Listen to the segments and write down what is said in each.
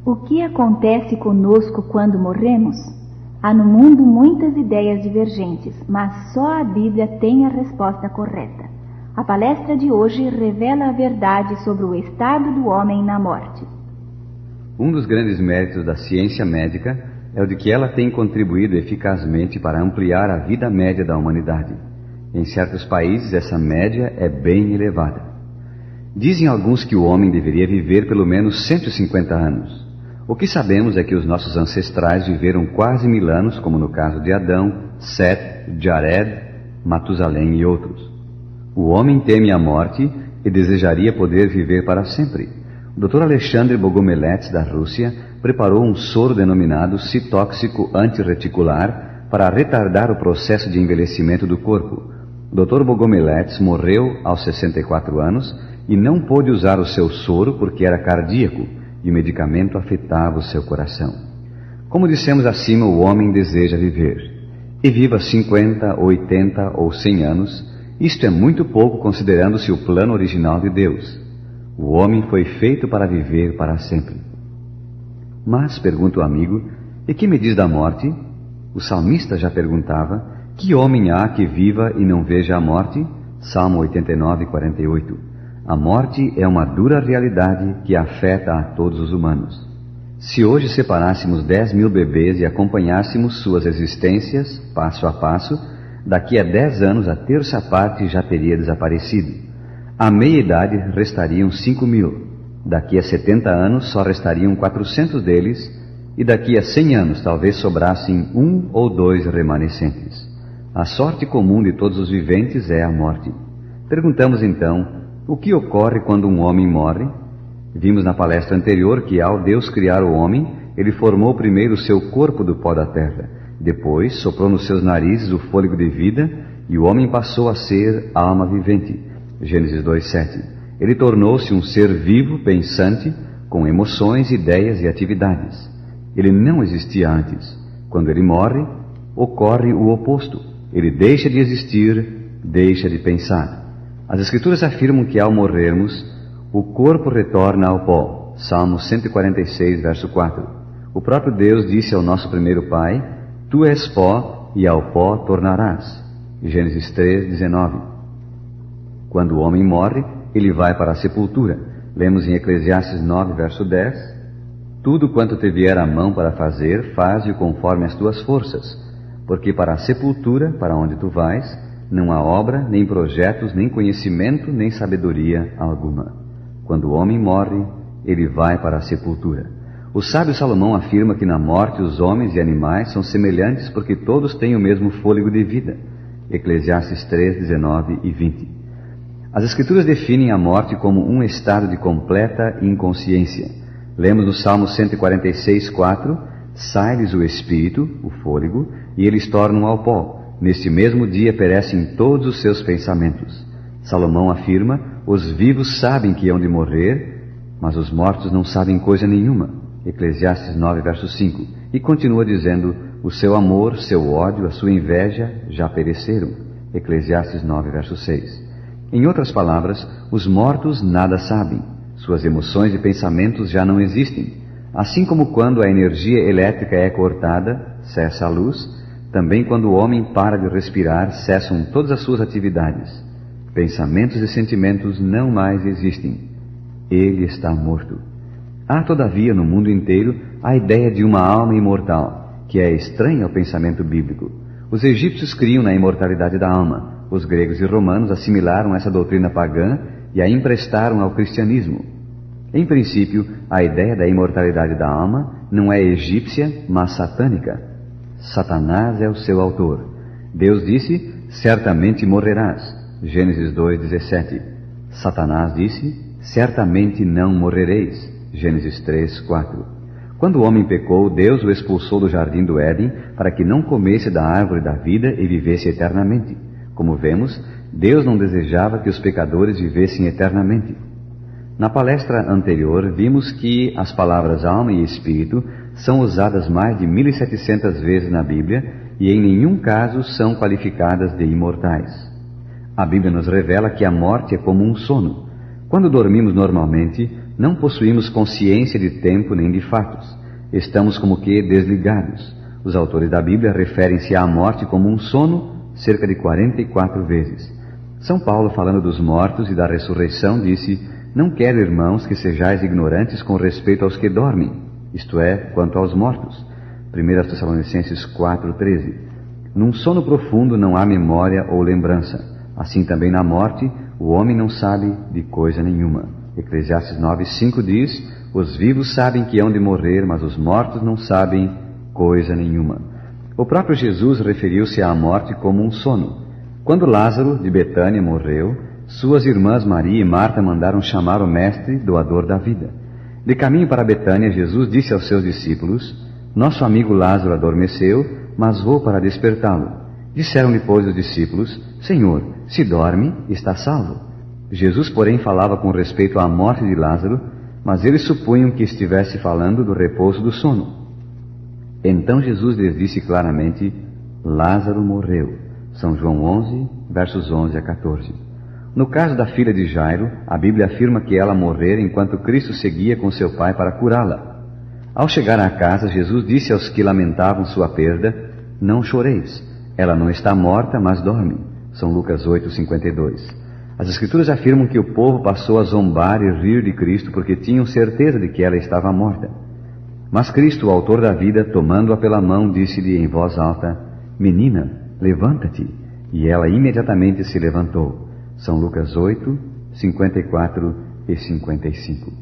O que acontece conosco quando morremos? Há no mundo muitas ideias divergentes, mas só a Bíblia tem a resposta correta. A palestra de hoje revela a verdade sobre o estado do homem na morte. Um dos grandes méritos da ciência médica é o de que ela tem contribuído eficazmente para ampliar a vida média da humanidade. Em certos países, essa média é bem elevada. Dizem alguns que o homem deveria viver pelo menos 150 anos. O que sabemos é que os nossos ancestrais viveram quase 1000 anos, como no caso de Adão, Sete, Jared, Matusalém e outros. O homem teme a morte e desejaria poder viver para sempre. O Dr. Alexandre Bogomolets, da Rússia, preparou um soro denominado citóxico antirreticular para retardar o processo de envelhecimento do corpo. O Dr. Bogomolets morreu aos 64 anos e não pôde usar o seu soro porque era cardíaco e o medicamento afetava o seu coração. Como dissemos acima, o homem deseja viver. E viva 50, 80 ou 100 anos, isto é muito pouco considerando-se o plano original de Deus. O homem foi feito para viver para sempre. Mas, pergunta o amigo, e que me diz da morte? O salmista já perguntava, que homem há que viva e não veja a morte? Salmo 89, 48. A morte é uma dura realidade que afeta a todos os humanos. Se hoje separássemos 10.000 bebês e acompanhássemos suas existências, passo a passo, daqui a 10 anos a terça parte já teria desaparecido. À meia-idade restariam 5.000. Daqui a 70 anos só restariam 400 deles, e daqui a 100 anos talvez sobrassem 1 ou 2 remanescentes. A sorte comum de todos os viventes é a morte. Perguntamos então, o que ocorre quando um homem morre? Vimos na palestra anterior que ao Deus criar o homem, ele formou primeiro o seu corpo do pó da terra. Depois soprou nos seus narizes o fôlego de vida e o homem passou a ser alma vivente. Gênesis 2:7. Ele tornou-se um ser vivo, pensante, com emoções, ideias e atividades. Ele não existia antes. Quando ele morre, ocorre o oposto. Ele deixa de existir, deixa de pensar. As Escrituras afirmam que ao morrermos, o corpo retorna ao pó. Salmo 146, verso 4. O próprio Deus disse ao nosso primeiro pai, tu és pó e ao pó tornarás. Gênesis 3, 19. Quando o homem morre, ele vai para a sepultura. Lemos em Eclesiastes 9, verso 10. Tudo quanto te vier à mão para fazer, faze-o conforme as tuas forças. Porque para a sepultura, para onde tu vais, não há obra, nem projetos, nem conhecimento, nem sabedoria alguma. Quando o homem morre, ele vai para a sepultura. O sábio Salomão afirma que na morte os homens e animais são semelhantes porque todos têm o mesmo fôlego de vida. Eclesiastes 3, 19 e 20. As Escrituras definem a morte como um estado de completa inconsciência. Lemos no Salmo 146, 4, sai-lhes o espírito, o fôlego, e eles tornam ao pó. Neste mesmo dia perecem todos os seus pensamentos. Salomão afirma, os vivos sabem que hão de morrer, mas os mortos não sabem coisa nenhuma. Eclesiastes 9, verso 5. E continua dizendo, o seu amor, seu ódio, a sua inveja já pereceram. Eclesiastes 9, verso 6. Em outras palavras, os mortos nada sabem. Suas emoções e pensamentos já não existem. Assim como quando a energia elétrica é cortada, cessa a luz, também quando o homem para de respirar, cessam todas as suas atividades. Pensamentos e sentimentos não mais existem. Ele está morto. Há, todavia, no mundo inteiro, a ideia de uma alma imortal, que é estranha ao pensamento bíblico. Os egípcios criam na imortalidade da alma. Os gregos e romanos assimilaram essa doutrina pagã e a emprestaram ao cristianismo. Em princípio, a ideia da imortalidade da alma não é egípcia, mas satânica. Satanás é o seu autor. Deus disse, certamente morrerás. Gênesis 2:17. Satanás disse, certamente não morrereis. Gênesis 3:4. Quando o homem pecou, Deus o expulsou do jardim do Éden para que não comesse da árvore da vida e vivesse eternamente. Como vemos, Deus não desejava que os pecadores vivessem eternamente. Na palestra anterior, vimos que as palavras alma e espírito são usadas mais de 1.700 vezes na Bíblia e em nenhum caso são qualificadas de imortais. A Bíblia nos revela que a morte é como um sono. Quando dormimos normalmente, não possuímos consciência de tempo nem de fatos. Estamos como que desligados. Os autores da Bíblia referem-se à morte como um sono cerca de 44 vezes. São Paulo, falando dos mortos e da ressurreição, disse: não quero, irmãos, que sejais ignorantes com respeito aos que dormem, isto é, quanto aos mortos. 1 Tessalonicenses 4:13. Num sono profundo não há memória ou lembrança. Assim também na morte, o homem não sabe de coisa nenhuma. Eclesiastes 9:5 diz: os vivos sabem que hão de morrer, mas os mortos não sabem coisa nenhuma. O próprio Jesus referiu-se à morte como um sono. Quando Lázaro, de Betânia, morreu, suas irmãs Maria e Marta mandaram chamar o mestre, doador da vida. De caminho para Betânia, Jesus disse aos seus discípulos: nosso amigo Lázaro adormeceu, mas vou para despertá-lo. Disseram-lhe, pois, os discípulos: Senhor, se dorme, está salvo. Jesus, porém, falava com respeito à morte de Lázaro, mas eles supunham que estivesse falando do repouso do sono. Então Jesus lhes disse claramente: Lázaro morreu. São João 11, versos 11 a 14. No caso da filha de Jairo, a Bíblia afirma que ela morrera enquanto Cristo seguia com seu pai para curá-la. Ao chegar à casa, Jesus disse aos que lamentavam sua perda: não choreis, ela não está morta, mas dorme. São Lucas 8:52. As Escrituras afirmam que o povo passou a zombar e rir de Cristo porque tinham certeza de que ela estava morta. Mas Cristo, o autor da vida, tomando-a pela mão, disse-lhe em voz alta: menina, levanta-te. E ela imediatamente se levantou. São Lucas 8, 54 e 55.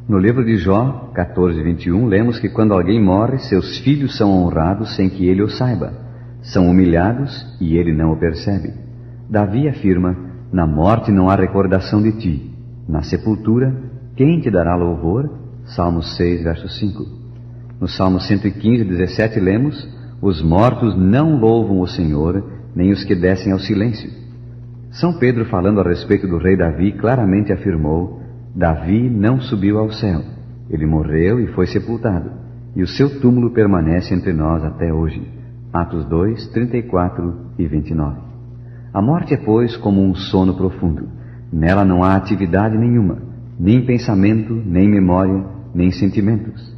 No livro de Jó, 14:21, lemos que quando alguém morre, seus filhos são honrados sem que ele o saiba. São humilhados e ele não o percebe. Davi afirma: na morte não há recordação de ti. Na sepultura, quem te dará louvor? Salmos 6, verso 5. No Salmo 115:17 lemos: os mortos não louvam o Senhor, nem os que descem ao silêncio. São Pedro, falando a respeito do rei Davi, claramente afirmou: Davi não subiu ao céu. Ele morreu e foi sepultado, e o seu túmulo permanece entre nós até hoje. Atos 2, 34 e 29. A morte é, pois, como um sono profundo. Nela não há atividade nenhuma, nem pensamento, nem memória, nem sentimentos.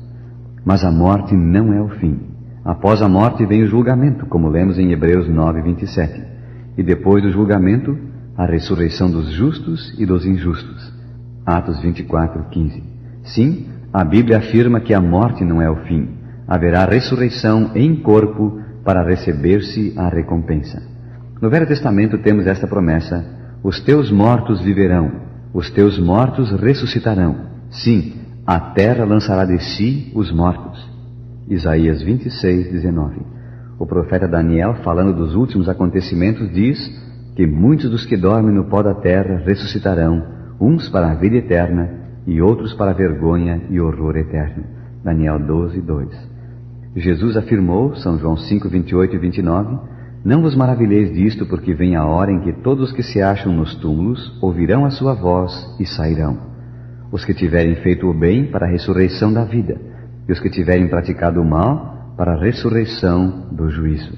Mas a morte não é o fim. Após a morte vem o julgamento, como lemos em Hebreus 9:27. E depois do julgamento, a ressurreição dos justos e dos injustos. Atos 24:15. Sim, a Bíblia afirma que a morte não é o fim. Haverá ressurreição em corpo para receber-se a recompensa. No Velho Testamento temos esta promessa: os teus mortos viverão, os teus mortos ressuscitarão. Sim, a terra lançará de si os mortos. Isaías 26:19. O profeta Daniel, falando dos últimos acontecimentos, diz que muitos dos que dormem no pó da terra ressuscitarão, uns para a vida eterna e outros para a vergonha e horror eterno. Daniel 12:2. Jesus afirmou, São João 5:28 e 29, não vos maravilheis disto, porque vem a hora em que todos os que se acham nos túmulos ouvirão a sua voz e sairão. Os que tiverem feito o bem para a ressurreição da vida, e os que tiverem praticado o mal para a ressurreição do juízo.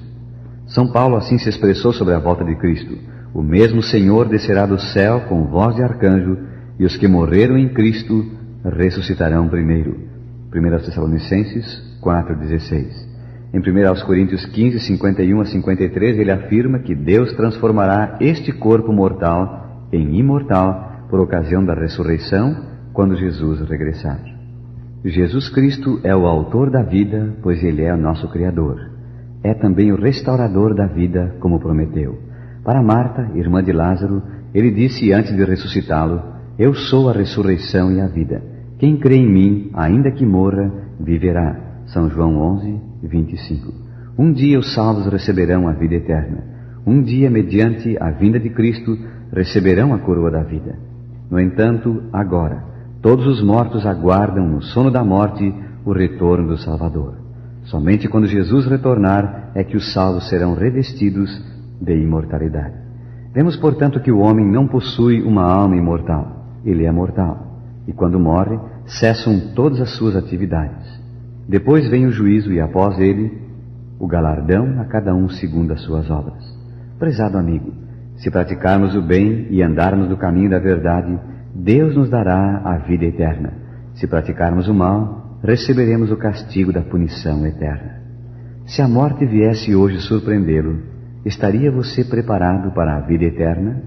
São Paulo assim se expressou sobre a volta de Cristo: o mesmo Senhor descerá do céu com voz de arcanjo, e os que morreram em Cristo ressuscitarão primeiro. 1 Tessalonicenses 4:16. Em 1 Coríntios 15:51 a 53, ele afirma que Deus transformará este corpo mortal em imortal por ocasião da ressurreição, quando Jesus regressar. Jesus Cristo é o autor da vida, pois Ele é o nosso Criador. É também o restaurador da vida, como prometeu. Para Marta, irmã de Lázaro, ele disse antes de ressuscitá-lo: eu sou a ressurreição e a vida. Quem crê em mim, ainda que morra, viverá. São João 11:25. Um dia os salvos receberão a vida eterna. Um dia, mediante a vinda de Cristo, receberão a coroa da vida. No entanto, agora, todos os mortos aguardam no sono da morte o retorno do Salvador. Somente quando Jesus retornar é que os salvos serão revestidos de imortalidade. Vemos, portanto, que o homem não possui uma alma imortal. Ele é mortal. E quando morre, cessam todas as suas atividades. Depois vem o juízo e, após ele, o galardão a cada um segundo as suas obras. Prezado amigo, se praticarmos o bem e andarmos no caminho da verdade, Deus nos dará a vida eterna. Se praticarmos o mal, receberemos o castigo da punição eterna. Se a morte viesse hoje surpreendê-lo, estaria você preparado para a vida eterna?